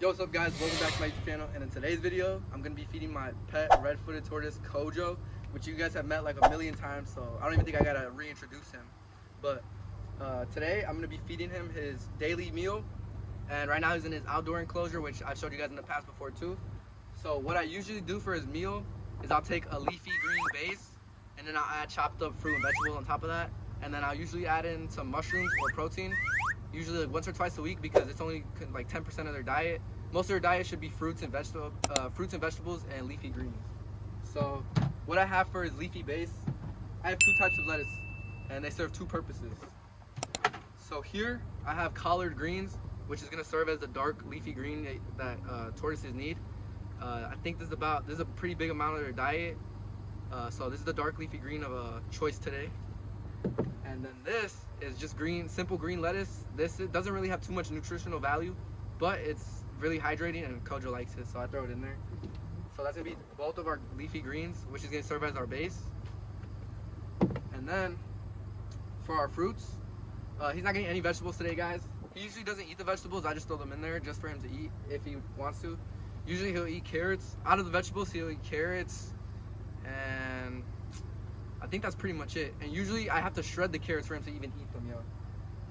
Yo, what's up guys, welcome back to my YouTube channel, and in today's video I'm going to be feeding my pet red-footed tortoise Kojo, which you guys have met like a million times, so I don't even think I gotta reintroduce him. But today I'm going to be feeding him his daily meal, and right now he's in his outdoor enclosure, which I've showed you guys in the past before too. So what I usually do for his meal is I'll take a leafy green base, and then I'll add chopped up fruit and vegetables on top of that, and then I'll usually add in some mushrooms or protein, usually like once or twice a week, because it's only like 10% of their diet. Most of their diet should be fruits and vegetables and leafy greens. So what I have for his leafy base, I have two types of lettuce, and they serve two purposes. So here I have collard greens, which is going to serve as the dark leafy green that tortoises need. I think this is a pretty big amount of their diet. So this is the dark leafy green of choice today. And then this is just simple green lettuce. It doesn't really have too much nutritional value, but it's really hydrating and Kojo likes it, so I throw it in there. So that's gonna be both of our leafy greens, which is gonna serve as our base. And then for our fruits, he's not getting any vegetables today, guys. He usually doesn't eat the vegetables. I just throw them in there just for him to eat if he wants to. Usually he'll eat carrots. Out of the vegetables, he'll eat carrots, and I think that's pretty much it. And usually I have to shred the carrots for him to even eat them, yo.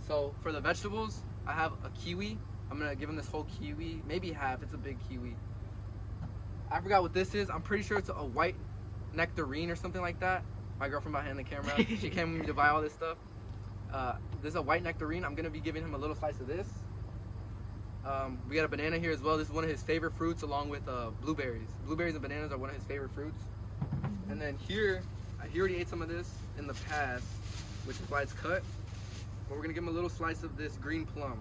So for the vegetables, I have a kiwi. I'm gonna give him this whole kiwi, maybe half. It's a big kiwi. I forgot what this is. I'm pretty sure it's a white nectarine or something like that. My girlfriend behind the camera, she came with me to buy all this stuff. This is a white nectarine. I'm gonna be giving him a little slice of this. We got a banana here as well. This is one of his favorite fruits, along with blueberries. Blueberries and bananas are one of his favorite fruits. And then here, he already ate some of this in the past, which is why it's cut. But we're gonna give him a little slice of this green plum.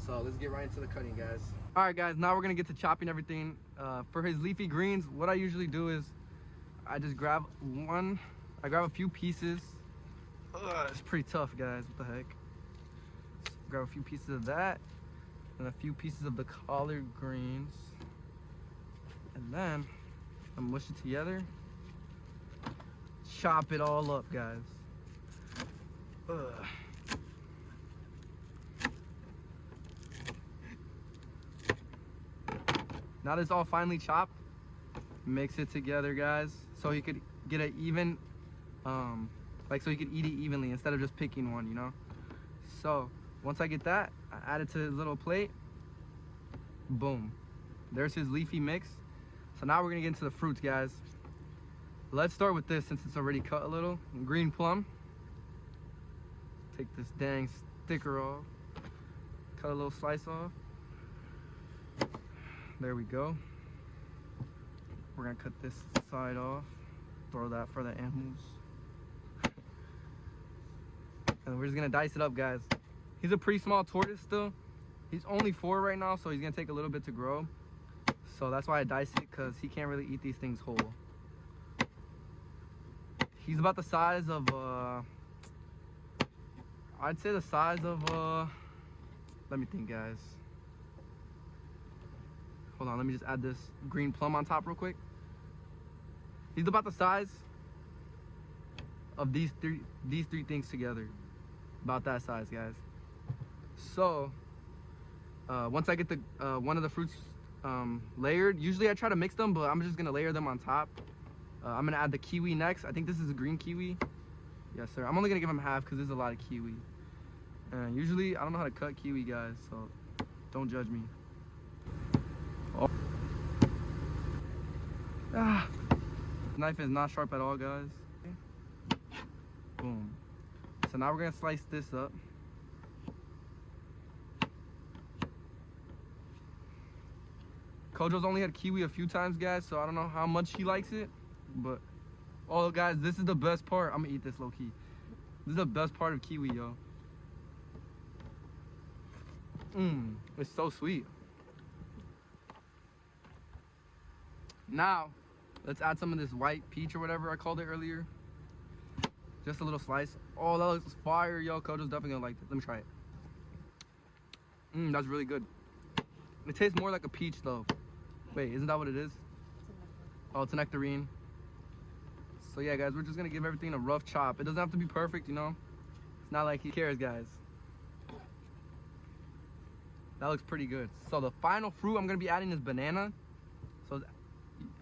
So let's get right into the cutting, guys. All right, guys, now we're gonna get to chopping everything. For his leafy greens, what I usually do is I just grab a few pieces. It's pretty tough, guys, what the heck. Just grab a few pieces of that and a few pieces of the collard greens. And then I mush it together. Chop it all up, guys. Now that it's all finely chopped, mix it together, guys, so he could get an even, so he could eat it evenly instead of just picking one, you know? So once I get that, I add it to his little plate. Boom. There's his leafy mix. So now we're gonna get into the fruits, guys. Let's start with this since it's already cut a little. Green plum. Take this dang sticker off. Cut a little slice off. There we go. We're gonna cut this side off. Throw that for the animals. And we're just gonna dice it up, guys. He's a pretty small tortoise still. He's only 4 right now, so he's gonna take a little bit to grow. So that's why I dice it, because he can't really eat these things whole. He's about the size of, I'd say the size of, let me think, guys. Hold on, let me just add this green plum on top real quick. He's about the size of these three things together. About that size, guys. So, once I get the one of the fruits layered, usually I try to mix them, but I'm just gonna layer them on top. I'm gonna add the kiwi next. I think this is a green kiwi. Yes, sir. I'm only gonna give him half because there's a lot of kiwi. And usually I don't know how to cut kiwi, guys, so don't judge me. Oh. Knife is not sharp at all, guys. Boom. So now we're gonna slice this up. Kojo's only had kiwi a few times, guys, so I don't know how much he likes it, but oh, guys, this is the best part. I'm gonna eat this low-key. This is the best part of kiwi, yo. It's so sweet. Now, let's add some of this white peach or whatever I called it earlier. Just a little slice. Oh, that looks fire, yo. Kojo's definitely gonna like this. Let me try it. That's really good. It tastes more like a peach, though. Wait, isn't that what it is? Oh, it's a nectarine. So yeah, guys, we're just gonna give everything a rough chop. It doesn't have to be perfect, you know? It's not like he cares, guys. That looks pretty good. So the final fruit I'm gonna be adding is banana. So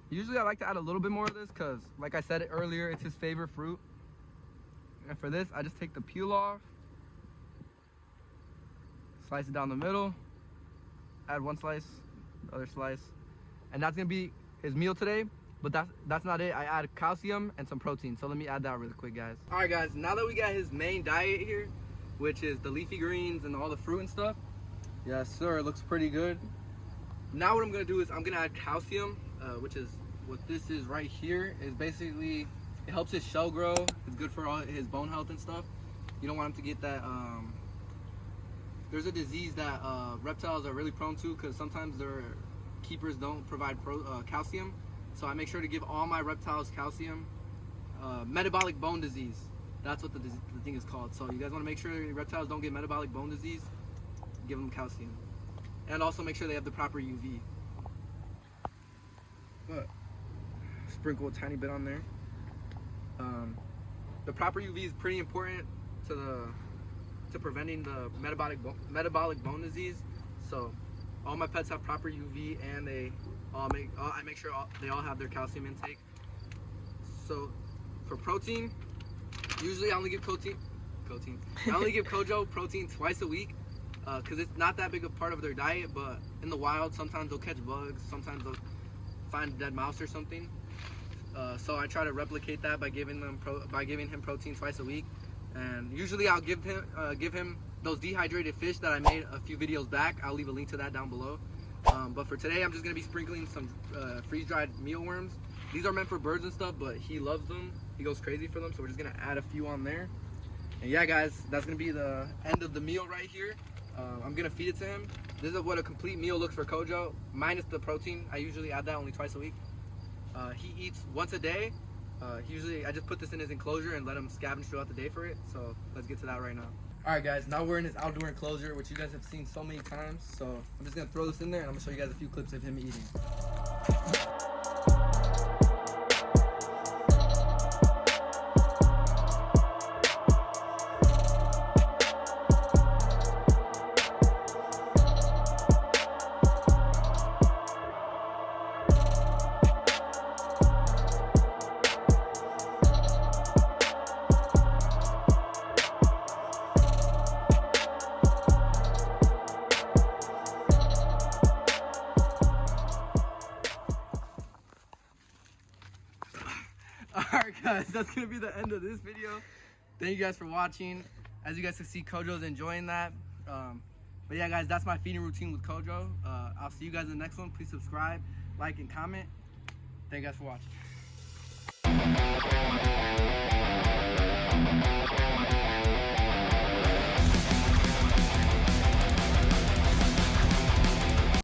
usually I like to add a little bit more of this because, like I said earlier, it's his favorite fruit. And for this, I just take the peel off, slice it down the middle, add one slice, the other slice, and that's gonna be his meal today. But that's not it. I add calcium and some protein. So let me add that really quick, guys. All right, guys. Now that we got his main diet here, which is the leafy greens and all the fruit and stuff, yes, sir. It looks pretty good. Now what I'm gonna do is I'm gonna add calcium, which is what this is right here. Is basically it helps his shell grow. It's good for all his bone health and stuff. You don't want him to get that. There's a disease that reptiles are really prone to because sometimes their keepers don't provide calcium. So I make sure to give all my reptiles calcium. Metabolic bone disease. That's what the thing is called. So you guys want to make sure your reptiles don't get metabolic bone disease. Give them calcium. And also make sure they have the proper UV. But sprinkle a tiny bit on there. The proper UV is pretty important to preventing the metabolic bone disease. So all my pets have proper UV, and I make sure they all have their calcium intake. So for protein, usually I only give I only give Kojo protein twice a week because it's not that big a part of their diet. But in the wild, sometimes they'll catch bugs, sometimes they'll find a dead mouse or something. So I try to replicate that by giving him protein twice a week. And usually I'll give him those dehydrated fish that I made a few videos back. I'll leave a link to that down below. But for today, I'm just gonna be sprinkling some freeze-dried mealworms. These are meant for birds and stuff, but he loves them. He goes crazy for them, so we're just gonna add a few on there. And yeah, guys, that's gonna be the end of the meal right here. I'm gonna feed it to him. This is what a complete meal looks for Kojo, minus the protein. I usually add that only twice a week. He eats once a day. I just put this in his enclosure and let him scavenge throughout the day for it. So let's get to that right now. All right, guys, now we're in his outdoor enclosure, which you guys have seen so many times. So I'm just gonna throw this in there and I'm gonna show you guys a few clips of him eating. Alright, guys, that's gonna be the end of this video. Thank you guys for watching. As you guys can see, Kojo's enjoying that. But yeah, guys, that's my feeding routine with Kojo. I'll see you guys in the next one. Please subscribe, like, and comment. Thank you guys for watching.